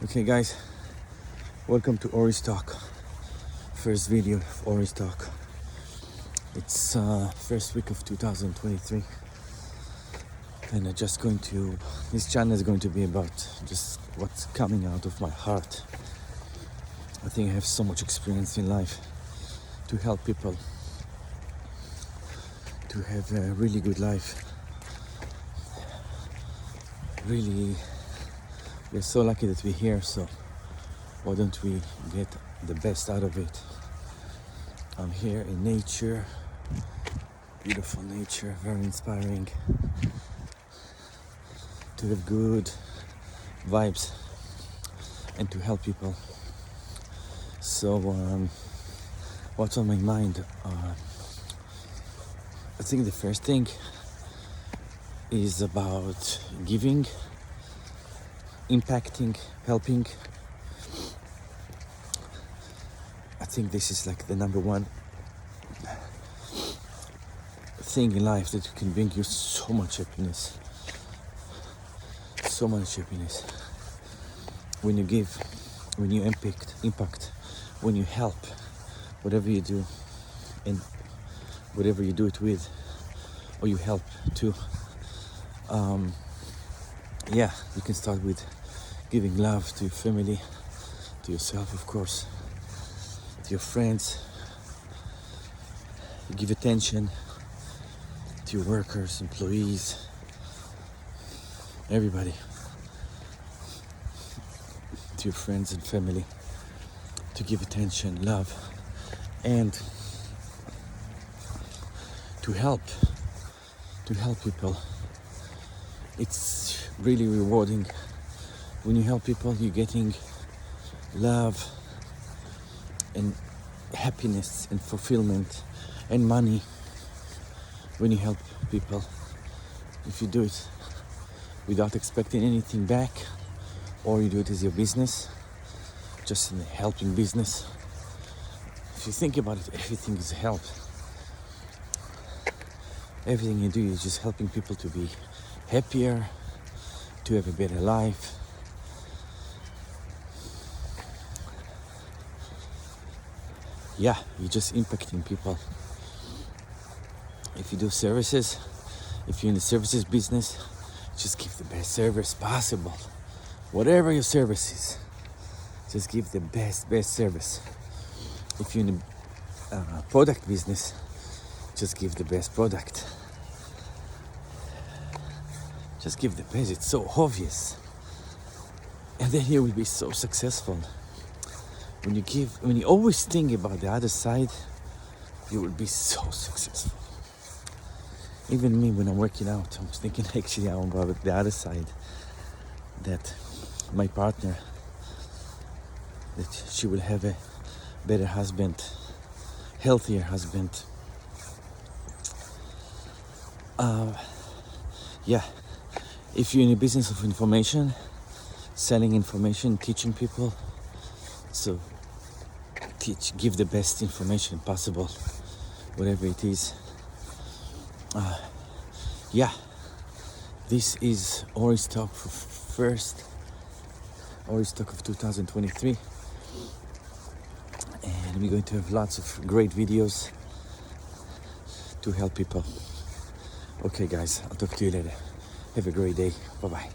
Okay guys, welcome to Ori's Talk. First video of Ori's Talk. It's first week of 2023 and this channel is going to be about just what's coming out of my heart. I think I have so much experience in life to help people to have a really good life. Really, we're so lucky that we're here, so why don't we get the best out of it? I'm here in nature, beautiful nature, very inspiring, to have good vibes and to help people. So what's on my mind? I think the first thing is about giving, impacting, helping. I think this is like the number one thing in life that can bring you so much happiness. So much happiness. When you give, when you impact, when you help, whatever you do, and whatever you do it with, or you help to. You can start with giving love to your family, to yourself, of course, to your friends. You give attention to your workers, employees, everybody, to your friends and family, to give attention, love, and to help people. It's really rewarding when you help people. You're getting love and happiness and fulfillment and money when you help people. If you do it without expecting anything back, or you do it as your business, just in a helping business. If you think about it, everything is help. Everything you do is just helping people to be happier, to have a better life. Yeah, you're just impacting people. If you do services, if you're in the services business, just give the best service possible. Whatever your service is, just give the best service. If you're in the product business, just give the best product. Just give the best. It's so obvious, and then you will be so successful. When you always think about the other side, you will be so successful. Even me, when I'm working out, I'm thinking actually about the other side, that my partner, that she will have a better husband, healthier husband. If you're in the business of information, selling information, teaching people, so give the best information possible, whatever it is. This is Ori's Talk for first Ori's Talk of 2023, and we're going to have lots of great videos to help people. Okay guys, I'll talk to you later. Have a great day. Bye bye.